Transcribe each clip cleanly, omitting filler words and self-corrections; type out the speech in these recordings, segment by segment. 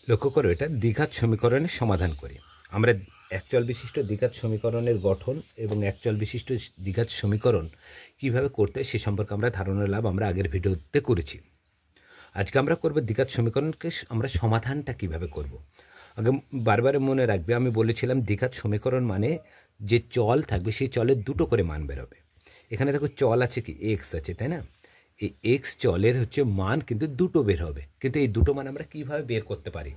লক্ষ্য করো, এটা দ্বিঘাত সমীকরণের সমাধান করি আমরা। একচল বিশিষ্ট দ্বিঘাত সমীকরণের গঠন এবং একচল বিশিষ্ট দ্বিঘাত সমীকরণ কিভাবে করতে সে সম্পর্কে আমরা ধারণা লাভ আমরা আগের ভিডিওতে করেছি। আজকে আমরা করব দ্বিঘাত সমীকরণকে আমরা সমাধানটা কিভাবে করব। আগে বারবার মনে রাখবে, আমি বলেছিলাম দ্বিঘাত সমীকরণ মানে যে চল থাকবে সেই চলের দুটো করে মান বেরোবে। এখানে দেখো চল আছে কি, এক্স আছে, তাই না? এই এক্স চলের হচ্ছে মান কিন্তু দুটো বের হবে, কিন্তু এই দুটো মান আমরা কিভাবে বের করতে পারি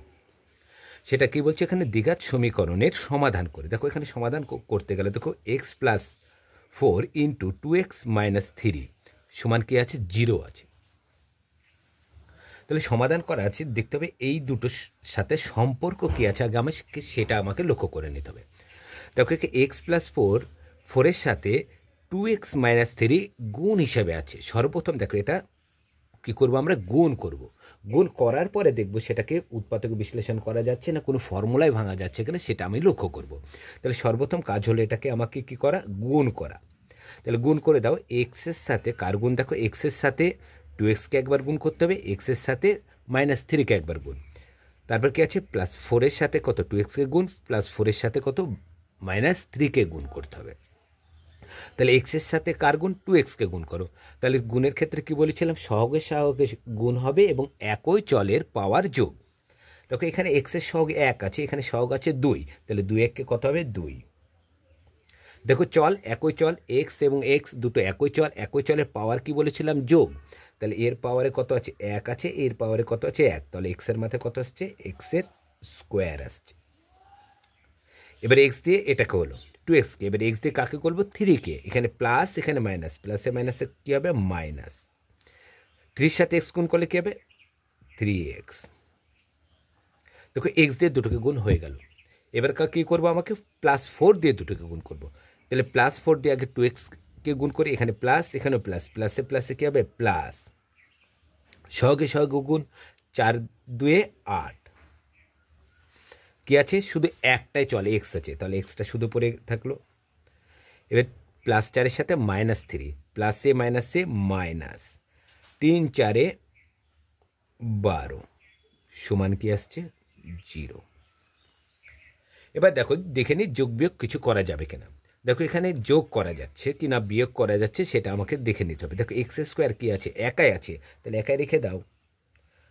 সেটা কি বলছে এখানে, দ্বিঘাত সমীকরণের সমাধান করে। দেখো এখানে সমাধান করতে গেলে দেখো x+4 ইন্টু 2x - 3 সমান কি আছে, 0 আছে। তাহলে সমাধান করা আছে, দেখতে হবে এই দুটোর সাথে সম্পর্ক কী আছে, আগে আমাকে সেটা আমাকে লক্ষ্য করে নিতে হবে। দেখো x+4 4-এর সাথে 2x - 3 গুণ হিসাবে আছে। সর্বপ্রথম দেখো এটা কী করবো, আমরা গুণ করব। গুণ করার পরে দেখব সেটাকে উৎপাদক বিশ্লেষণ করা যাচ্ছে না কোনো ফর্মুলায় ভাঙা যাচ্ছে কিনা, সেটা আমি লক্ষ্য করব। তাহলে সর্বপ্রথম কাজ হলো এটাকে আমাকে কী করা, গুণ করা। তাহলে গুণ করে দাও, এক্সের সাথে কার গুণ, দেখো এক্সের সাথে 2xকে একবার গুণ করতে হবে, এক্সের সাথে -3কে একবার গুণ, তারপর কি আছে +4-এর সাথে কত, 2xকে গুণ, +4-এর সাথে কত, -3কে গুণ করতে হবে। তাহলে এক্সের সাথে কার গুণ, 2xকে গুণ করো। তাহলে গুণের ক্ষেত্রে কি বলেছিলাম, সহগের সহগে গুণ হবে এবং একই চলের পাওয়ার যোগ। দেখো এখানে এক্সের সহগ 1 আছে, এখানে সহগ আছে 2, তাহলে 2 কত হবে, 2। দেখো চল একই চল, এক্স এবং এক্স দুটো একই চল, একই চলের পাওয়ার কি বলেছিলাম, যোগ। তাহলে এর পাওয়ারে কত আছে, 1 আছে, এর পাওয়ারে কত আছে, 1, তাহলে এক্সের মাথায় কত আসছে, এক্সের স্কোয়ার আসছে। এবার এক্স দিয়ে এটাকে হলো 2xকে, এবার এক্স দিয়ে কাকে করবো, 3কে, এখানে প্লাস এখানে মাইনাস, প্লাসে মাইনাসে কী হবে, মাইনাস। 3-এর সাথে এক্স গুণ করলে কী হবে, 3x। দেখো এক্স দিয়ে দুটোকে গুণ হয়ে গেল। এবার কী করবো, আমাকে +4 দিয়ে দুটোকে গুণ করবো। তাহলে +4 দিয়ে আগে 2xকে গুণ করি, এখানে প্লাস এখানেও প্লাস, প্লাসে প্লাসে কী হবে, প্লাস। সহগে সহগে গুণ, 4×2 8। কী আছে, শুধু একটাই চলে এক্স আছে, তাহলে এক্সটা শুধু পড়ে থাকলো। এবার +4-এর সাথে -3, প্লাসে মাইনাসে মাইনাস, 3×4 12 সমান কি আসছে, 0। এবার দেখো দেখে নিই যোগ বিয়োগ কিছু করা যাবে কিনা। দেখো এখানে যোগ করা যাচ্ছে কি না বিয়োগ করা যাচ্ছে সেটা আমাকে দেখে নিতে হবে। দেখো x² কি আছে, একাই আছে, তাহলে একাই রেখে দাও।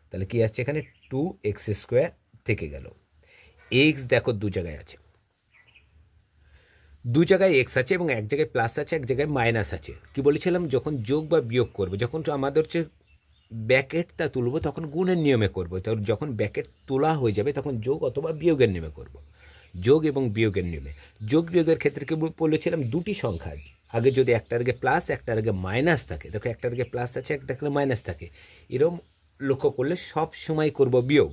তাহলে কি আসছে এখানে, 2x² থেকে গেল। এক্স দেখো দু জায়গায় আছে, দু জায়গায় এক্স আছে এবং এক জায়গায় প্লাস আছে, এক জায়গায় মাইনাস আছে। কি বলেছিলাম, যখন যোগ বা বিয়োগ করবো, যখন আমাদের হচ্ছে ব্যাকেটটা তুলবো তখন গুণের নিয়মে করবো, তো যখন ব্যাকেট তোলা হয়ে যাবে তখন যোগ অথবা বিয়োগের নিয়মে করব। যোগ এবং বিয়োগের নিয়মে, যোগ বিয়োগের ক্ষেত্রে কি বলেছিলাম, দুটি সংখ্যা আগে যদি একটার আগে প্লাস একটার আগে মাইনাস থাকে, দেখো একটার আগে প্লাস আছে একটার আগে মাইনাস থাকে, এরকম লক্ষ্য করলে সব সময় করব বিয়োগ,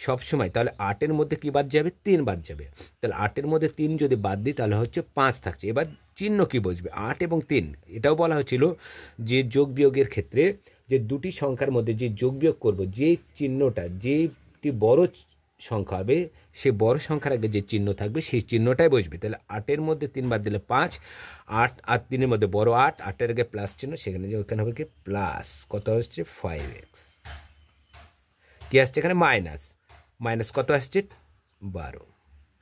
সব সময়। তাহলে 8-এর মধ্যে কি বাদ যাবে, 3 বাদ যাবে। তাহলে 8-এর মধ্যে 3 যদি বাদ দিই তাহলে হচ্ছে 5 থাকছে। এবার চিহ্ন কি বুঝবে, 8 এবং 3। এটাও বলা হয়েছিল যে যোগ বিয়োগের ক্ষেত্রে যে দুটি সংখ্যার মধ্যে যে যোগ বিয়োগ করবো, যে চিহ্নটা যেটি বড় সংখ্যা হবে সে বড় সংখ্যার আগে যে চিহ্ন থাকবে সেই চিহ্নটাই বসবে। তাহলে 8-এর মধ্যে 3 বাদ দিলে 5, 8 আর 3-এর মধ্যে বড় 8, 8-এর আগে প্লাস চিহ্ন, সেখানে যে ওখানে হবে কি প্লাস, কত হচ্ছে 5x। কি আসছে এখানে, মাইনাস, মাইনাস কত আসছে 12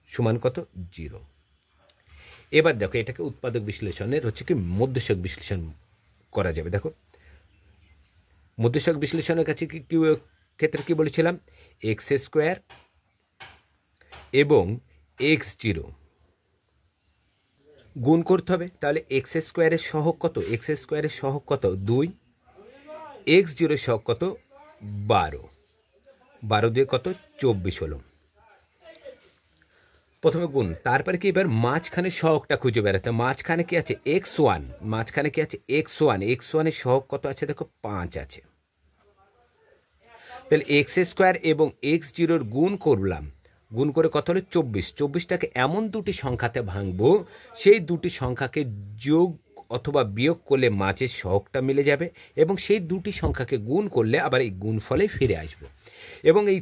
সমান কত, 0। এবার দেখো এটাকে উৎপাদক বিশ্লেষণের হচ্ছে কি মধ্যস্থক বিশ্লেষণ করা যাবে। দেখো মধ্যস্থক বিশ্লেষণের কাছে কি ক্ষেত্রে কি বলেছিলাম, x² এবং x0 গুণ করতে হবে। তাহলে x² সহগ কত, x² সহগ কত, 2, x0 সহগ কত, 12, 12 দিয়ে কত, 24 হলো। প্রথমে গুণ, তারপরে কি এবার মাঝখানে সহগটা খুঁজে বেড়াতে, মাঝখানে কি আছে, x1, মাঝখানে কি আছে, x1, x1-এর সহগ কত আছে, দেখো 5 আছে। তাহলে x² এবং x0-র গুণ করলাম, গুণ করে কত হলো, 24। 24টাকে এমন দুটি সংখ্যাতে ভাঙবো, সেই দুটি সংখ্যাকে যোগ অথবা বিয়োগ করলে মাঝের সহগটা মিলে যাবে এবং সেই দুটি সংখ্যাকে গুণ করলে আবার এই গুণফলে ফিরে আসবো। এবং এই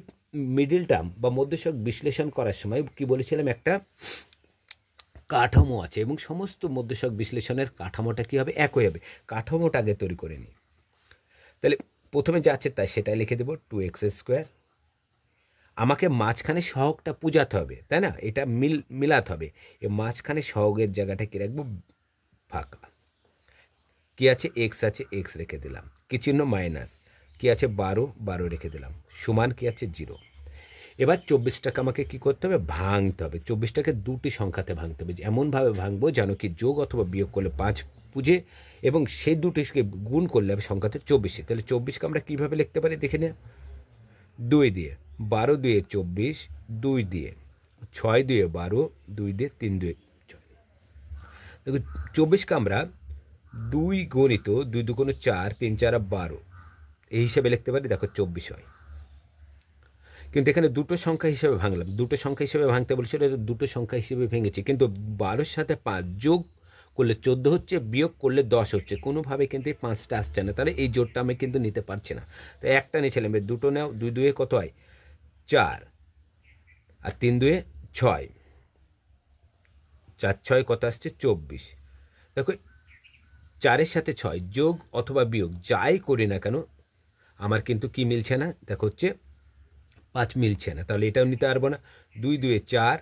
মিডিল টার্ম বা মধ্যস্থক বিশ্লেষণ করার সময় কি বলেছিলাম, একটা কাঠামো আছে এবং সমস্ত মধ্যস্থক বিশ্লেষণের কাঠামোটা কী হবে, একই হবে। কাঠামোটা আগে তৈরি করে নিই। তাহলে প্রথমে যা আছে তাই সেটাই লিখে দেবো, 2x² আমাকে মাঝখানে সহগটা বুঝাতে হবে, তাই না? এটা মিলাতে হবে। এই মাঝখানে সহগের জায়গাটা কী রাখবো? ফাঁকা। কী আছে? এক্স আছে, এক্স রেখে দিলাম। কী চিহ্ন? মাইনাস। কী আছে? 12, 12 রেখে দিলাম। সমান কী আছে? 0। এবার 24টাকে আমাকে কী করতে হবে? ভাঙতে হবে। 24টাকে দুটি সংখ্যাতে ভাঙতে হবে, এমনভাবে ভাঙবো যেন কি যোগ অথবা বিয়োগ করলে 5 বুঝে, এবং সেই দুটিকে গুণ করলে হবে সংখ্যাতে 24। তাহলে 24কে আমরা কীভাবে লিখতে পারি দেখে নে। 2 দিয়ে, 12 দিয়ে 24, 2 দিয়ে 6 দিয়ে 12, 2 দিয়ে 3 দিয়ে 6। দেখো 24কে আমরা 2 গণিত 2 দুগুণে 4, 3 4 12 এই হিসাবে লিখতে পারি। দেখো 24 হয়। কিন্তু এখানে দুটো সংখ্যা হিসেবে ভাঙলাম, দুটো সংখ্যা হিসেবে ভাঙতে বলছিল, দুটো সংখ্যা হিসেবে ভেঙেছি, কিন্তু 12-র সাথে 5 যোগ করলে 14 হচ্ছে, বিয়োগ করলে 10 হচ্ছে, কোনোভাবে কিন্তু এই 5টা আসছে না। তাহলে এই জোরটা আমি কিন্তু নিতে পারছি না। তো একটা নিয়েছিলাম, দুটো নাও। 2 2 কত হয়? 4, আর 3 2 6, 4 6 কত আসছে? 24। দেখো 4-এর সাথে 6 যোগ অথবা বিয়োগ যাই করি না কেন আমার কিন্তু কি মিলছে না? দেখো হচ্ছে 5 মিলছে না, তাহলে এটাও নিতে পারবো না। 2 2 4,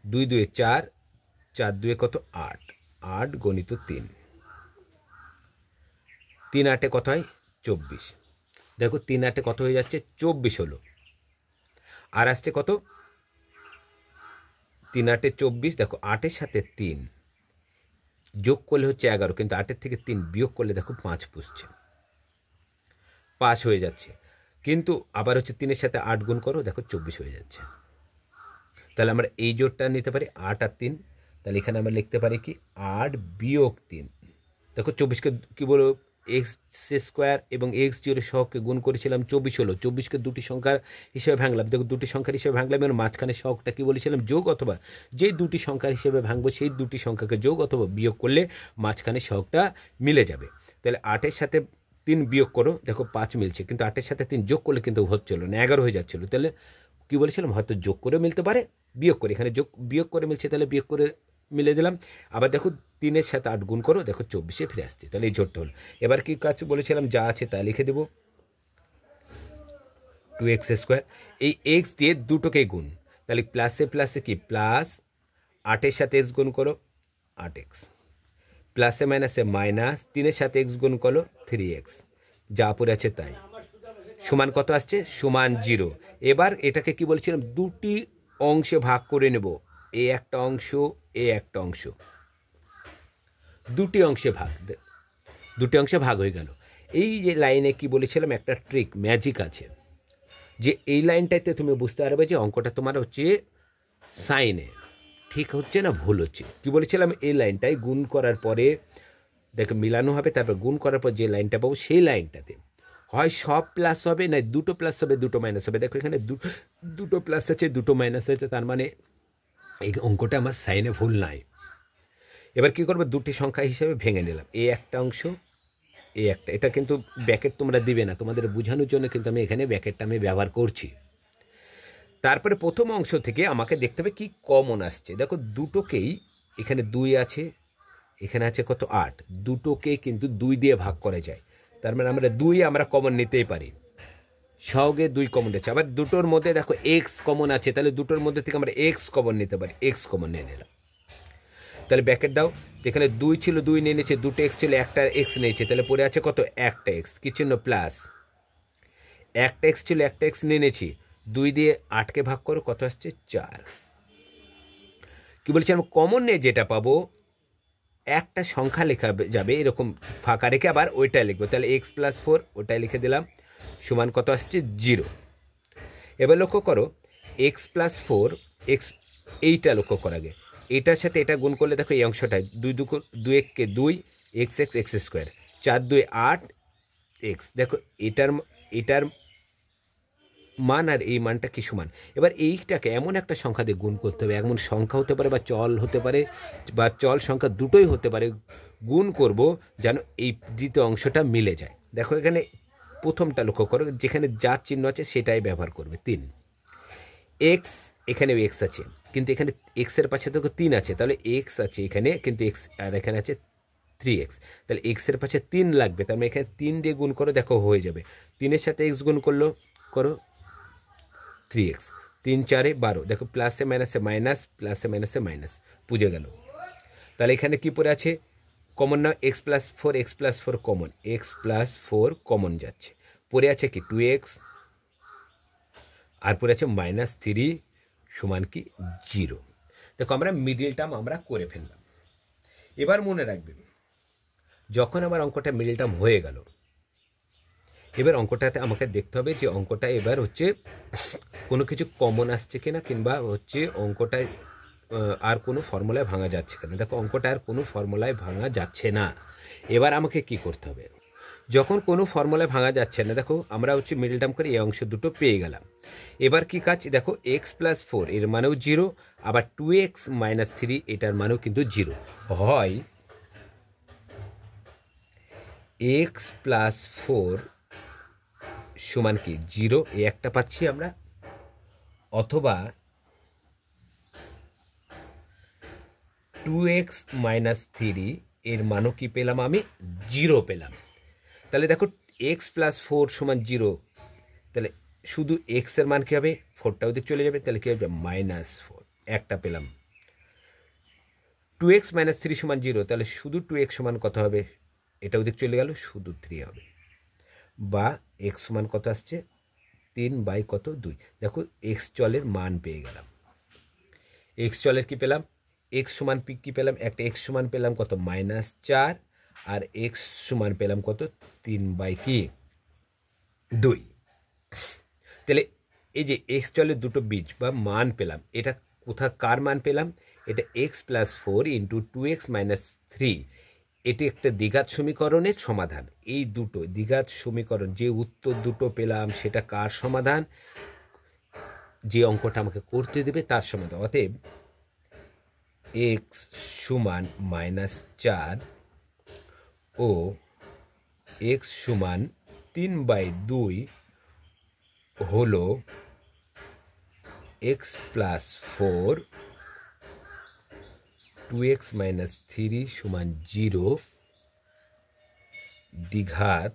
2 2 4, 4 2 কত? 8, 8 গণিত 3, 3 8 কত হয়? 24। দেখো 3 8 কত হয়ে যাচ্ছে? 24 হলো। আর আসছে কত? 3 8 24। দেখো 8-এর সাথে 3 যোগ করলে হচ্ছে 11, কিন্তু 8-এর থেকে 3 বিয়োগ করলে দেখো 5 পুষছে, 5 হয়ে যাচ্ছে। কিন্তু আবার হচ্ছে 3-এর সাথে 8 গুণ করো, দেখো 24 হয়ে যাচ্ছে। তাহলে আমরা এই জোরটা নিতে পারি, 8 আর 3। তাহলে এখানে আমরা লিখতে পারি কি? 8 বিয়োগ 3। দেখো 24কে কী বলো? এক্স স্কোয়ার এবং এক্স জিরো সহগকে গুণ করেছিলাম, 24 হলো। 24কে দুটি সংখ্যার হিসেবে ভাঙলাম। দেখো দুটি সংখ্যার হিসেবে ভাঙলাম, এবং মাঝখানে সহগটা কী বলেছিলাম? যোগ অথবা, যেই দুটি সংখ্যার হিসেবে ভাঙবো সেই দুটি সংখ্যাকে যোগ অথবা বিয়োগ করলে মাঝখানে সহগটা মিলে যাবে। তাহলে 8-এর সাথে 3 বিয়োগ করো, দেখো 5 মিলছে, কিন্তু 8-এর সাথে 3 যোগ করলে কিন্তু হচ্ছিল না, 11 হয়ে যাচ্ছিলো। তাহলে কী বলেছিলাম? হয়তো যোগ করে মিলতে পারে, বিয়োগ করে। এখানে বিয়োগ করে মিলছে, তাহলে বিয়োগ করে মিলে দিলাম। আবার দেখো 3-এর সাথে 8 গুণ করো, দেখো 24-এ ফিরে আসছে। তাহলে এই জোরটা হলো। এবার কি কাজ বলেছিলাম? যা আছে তা লিখে দেবো। 2x², এই এক্স দিয়ে দুটোকেই গুণ, তাহলে প্লাসে প্লাসে কি? প্লাস 8-এর সাথে এক্স গুণ করো, 8x, প্লাসে মাইনাসে মাইনাস 3-এর সাথে এক্স গুণ করো, 3x, যা পড়ে আছে তাই, সমান কত আসছে? সমান 0। এবার এটাকে কি বলছিলাম? দুটি অংশে ভাগ করে নেব, এ একটা অংশ, এ একটা অংশ, দুটি অংশে ভাগ হয়ে গেল। এই যে লাইনে কি বলেছিলাম? একটা ট্রিক, ম্যাজিক আছে, যে এই লাইনটাতে তুমি বুঝতে পারবে যে অঙ্কটা তোমার হচ্ছে সাইনে ঠিক হচ্ছে না ভুল হচ্ছে। কি বলেছিলাম? এই লাইনটাই গুণ করার পরে দেখো মিলানো হবে, তারপর গুণ করার পর যে লাইনটা পাবো সেই লাইনটাতে হয় সব প্লাস হবে, না দুটো প্লাস হবে, দুটো মাইনাস হবে। দেখো এখানে দুটো প্লাস আছে, দুটো মাইনাস আছে, তার মানে এই অঙ্কটা আমার সাইনে ভুল নাই। এবার কী করবো? দুটি সংখ্যা হিসেবে ভেঙে নিলাম, এ একটা অংশ, এ একটা। এটা কিন্তু ব্যাকেট তোমরা দিবে না, তোমাদের বোঝানোর জন্য কিন্তু আমি এখানে ব্যাকেটটা আমি ব্যবহার করছি। তারপরে প্রথম অংশ থেকে আমাকে দেখতে হবে কি কমন আসছে। দেখো দুটোকেই, এখানে 2 আছে, এখানে আছে কত? 8, দুটোকেই কিন্তু 2 দিয়ে ভাগ করা যায়। তার মানে আমরা 2 আমরা কমন নিতেই পারি, সহগে 2 কমন আছে। আবার দুটোর মধ্যে দেখো এক্স কমন আছে, তাহলে দুটোর মধ্যে থেকে আমরা এক্স কমন নিতে পারি, এক্স কমন নিয়ে নিলাম। তাহলে ব্যাকেট দাও, যেখানে 2 ছিল 2 নিয়ে নিয়েছে, দুটো এক্স ছিল একটা এক্স নিয়েছে, তাহলে পড়ে আছে কত? একটা এক্স, কি চিহ্ন? প্লাস। একটা এক্স ছিল একটা এক্স নিয়ে নিয়েছি, 2 দিয়ে 8কে ভাগ করো, কত আসছে? 4। কি বলছি? আমি কমন নিয়ে যেটা পাবো একটা সংখ্যা লেখা যাবে এরকম ফাঁকা রেখে, আবার ওইটাই লিখবো। তাহলে x+4 ওটাই লিখে দিলাম, সমান কত আসছে? 0। এবার লক্ষ্য করো x+4, এক্স, এইটা লক্ষ্য করা আগে, এটার সাথে এটা গুণ করলে দেখো এই অংশটায় 2 2 1 2, x x², 4 2 8 x। দেখো এটার মান আর এই মানটা কি সমান। এবার এইটাকে এমন একটা সংখ্যা দিয়ে গুণ করতে হবে, এমন সংখ্যা হতে পারে বা চল হতে পারে, বা চল সংখ্যা দুটোই হতে পারে, গুণ করব যেন এই দ্বিতীয় অংশটা মিলে যায়। দেখো এখানে প্রথমটা লক্ষ্য করো, যেখানে যা চিহ্ন আছে সেটাই ব্যবহার করবে। 3 এক্স, এখানে এক্স আছে, কিন্তু এখানে এক্সের পাশে দেখো 3 আছে, তাহলে এক্স আছে এখানে, কিন্তু এক্স আর এখানে আছে 3x, তাহলে এক্সের পাশে 3 লাগবে, তার মানে এখানে 3 দিয়ে গুণ করো, দেখো হয়ে যাবে। 3-এর সাথে এক্স গুণ করো, 3x, 3 4 12, দেখো প্লাসে মাইনাসে মাইনাস, প্লাসে মাইনাসে মাইনাস, বুঝে গেল। তাহলে এখানে কি পড়ে আছে, কমন না, x+4 কমন, x+4 কমন যাচ্ছে, পড়ে আছে কি 2x, আর পড়ে আছে -3 সমান কি 0। দেখো আমরা মিডিল টার্ম আমরা করে ফেললাম। এবার মনে রাখবেন, যখন আমার অঙ্কটা মিডিল টার্ম হয়ে গেল, এবার অঙ্কটাতে আমাকে দেখতে হবে যে অঙ্কটা এবার হচ্ছে কোনো কিছু কমন আসছে কিনা, কিংবা হচ্ছে অঙ্কটায় আর কোনো ফর্মুলায় ভাঙা যাচ্ছে কিনা। দেখো অঙ্কটা আর কোনো ফর্মুলায় ভাঙা যাচ্ছে না। এবার আমাকে কি করতে হবে, যখন কোনো ফর্মুলায় ভাঙা যাচ্ছে না, দেখো আমরা হচ্ছে মিডল টার্ম করে এই অংশ দুটো পেয়ে গেলাম। এবার কি কাজ, দেখো x+4 এর মানেও 0, আবার 2x - 3 এটার মানেও কিন্তু 0। হয় x+4 সমান কি 0, এই একটা পাচ্ছি আমরা, অথবা 2x - 3 এর মানও কি পেলাম আমি, 0 পেলাম। তাহলে দেখো x+4 সমান 0, তাহলে শুধু x এর মান কী হবে, 4টা ওদিক চলে যাবে, তাহলে কী হবে -4, একটা পেলাম। 2x - 3 সমান 0, তাহলে শুধু 2x সমান কত হবে, এটা ওদিক চলে গেল, শুধু 3 হবে। বা x সমান কত আসছে, 3/2। দেখো x চলের মান পেয়ে গেলাম। x চলের কি পেলাম, x সমান কি পেলাম, একটা x সমান পেলাম কত -4, আর x সমান পেলাম কত 3/2। তাহলে এই যে x চলের দুটো বীজ বা মান পেলাম, এটা কার মান পেলাম, এটা x+4 × 2x - 3, এটি একটা দ্বিঘাত সমীকরণের সমাধান। এই দুটো দ্বিঘাত সমীকরণ, যে উত্তর দুটো পেলাম সেটা কার সমাধান, যে অঙ্কটা আমাকে করতে দেবে তার সমাধান। অতএব x সমান -4 ও x সমান 3/2 হলো x+4, 2x - 3 সমান 0 দ্বিঘাত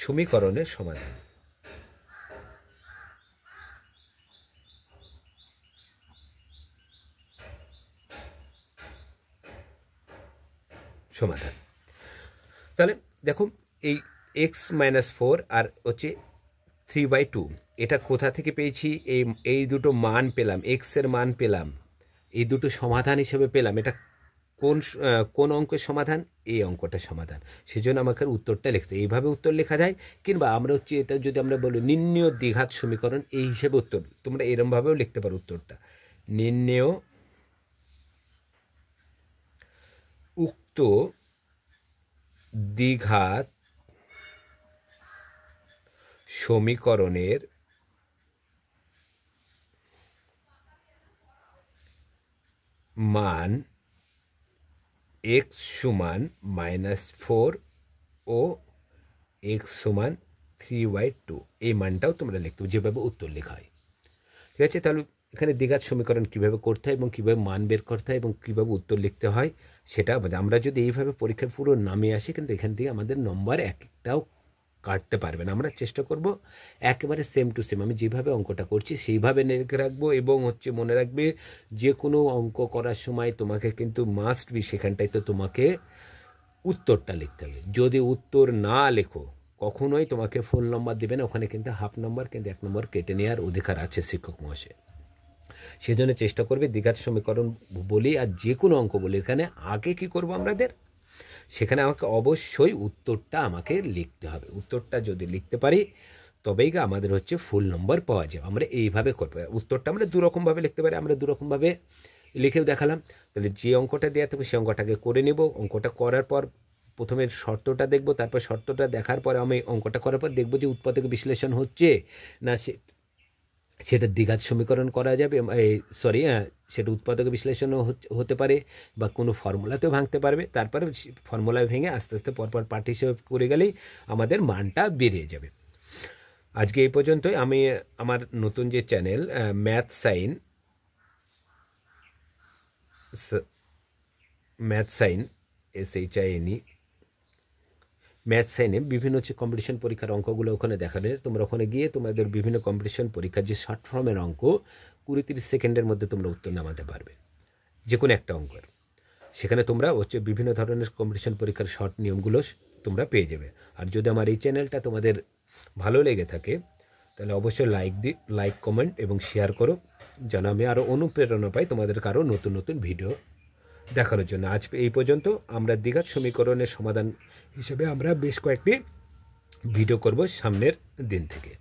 সমীকরণের সমাধান। তাহলে দেখো এই x-4 আর হচ্ছে 3/2, এটা কোথা থেকে পেয়েছি, এই দুটো মান পেলাম, x এর মান পেলাম, এই দুটো সমাধান হিসেবে পেলাম। এটা কোন অঙ্কের সমাধান, এই অঙ্কটার সমাধান। সেজন্য আমাকে উত্তরটা লিখতে, এইভাবে উত্তর লেখা যায়। কিংবা আমরা হচ্ছে এটা যদি আমরা বলি নির্ণেয় দ্বিঘাত সমীকরণ, এই হিসেবে উত্তর তোমরা এরমভাবেও লিখতে পারো উত্তরটা, নির্ণেয় উক্ত দ্বিঘাত সমীকরণের মান x সমান -4 ও x সমান 3/2, এই মানটাও তোমরা লিখতে হবে, যেভাবে উত্তর লেখা হয়। ঠিক আছে, তাহলে এখানে দ্বিঘাত সমীকরণ কীভাবে করতে হয় এবং কীভাবে মান বের করতে হয় এবং কীভাবে উত্তর লিখতে হয় সেটা আমরা যদি এইভাবে পরীক্ষায় পুরো নামে আসি, কিন্তু এখান থেকে আমাদের নম্বর একটাও কাটতে পারবে না। আমরা চেষ্টা করব একেবারে সেম টু সেম, আমি যেভাবে অঙ্কটা করছি সেইভাবে লিখে রাখবো। এবং হচ্ছে মনে রাখবে, যে কোনো অঙ্ক করার সময় তোমাকে কিন্তু মাস্ট বি সেখানটায় তো তোমাকে উত্তরটা লিখতে হবে। যদি উত্তর না লেখো, কখনোই তোমাকে ফুল নম্বর দেবে না, ওখানে কিন্তু হাফ নম্বর, কিন্তু 1 নম্বর কেটে নেওয়ার অধিকার আছে শিক্ষক মহাশয়। সেজন্য চেষ্টা করবে দ্বিঘাত সমীকরণ বলি আর যে কোনো অঙ্ক বলি, এখানে আগে কি করব আমাদের, সেখানে আমাকে অবশ্যই উত্তরটা আমাকে লিখতে হবে। উত্তরটা যদি লিখতে পারি তবেই আমাদের হচ্ছে ফুল নম্বর পাওয়া যাবে। আমরা এইভাবে করবো। উত্তরটা আমরা দুরকমভাবে লিখতে পারি, আমরা দুরকমভাবে লিখেও দেখালাম। তাহলে যে অঙ্কটা দেওয়া থাকবে সে অঙ্কটাকে করে নেব। অঙ্কটা করার পর প্রথমে শর্তটা দেখব, তারপর শর্তটা দেখার পর আমি অঙ্কটা করার পর দেখব যে উৎপাদক বিশ্লেষণ হচ্ছে না, সেটা দ্বিঘাত সমীকরণ করা যাবে, সেটা উৎপাদক বিশ্লেষণও হতে পারে, বা কোনো ফর্মুলাতেও ভাঙতে পারবে। তারপরে ফর্মুলা ভেঙে আস্তে আস্তে পরপর পার্ট হিসেবে করে গেলেই আমাদের মানটা বেরিয়ে যাবে। আজকে এই পর্যন্তই। আমি আমার নতুন যে channel Math Shine SHINE Math সাইনে বিভিন্ন হচ্ছে কম্পিটিশন পরীক্ষার অঙ্কগুলো ওখানে দেখালে তোমরা ওখানে গিয়ে তোমাদের বিভিন্ন কম্পিটিশন পরীক্ষার যে শর্ট ফর্মের অঙ্ক 20-30 সেকেন্ডের মধ্যে তোমরা উত্তর নামাতে পারবে যে কোনো একটা অঙ্কের। সেখানে তোমরা হচ্ছে বিভিন্ন ধরনের কম্পিটিশন পরীক্ষার শর্ট নিয়মগুলো তোমরা পেয়ে যাবে। আর যদি আমার এই চ্যানেলটা তোমাদের ভালো লেগে থাকে তাহলে অবশ্যই লাইক কমেন্ট এবং শেয়ার করো, যেন আমি আরও অনুপ্রেরণা পাই তোমাদেরকে আরও নতুন নতুন ভিডিও দেখানোর জন্য। আজ এই পর্যন্ত। আমরা দ্বিঘাত সমীকরণের সমাধান হিসেবে আমরা বেশ কয়েকটি ভিডিও করব সামনের দিন থেকে।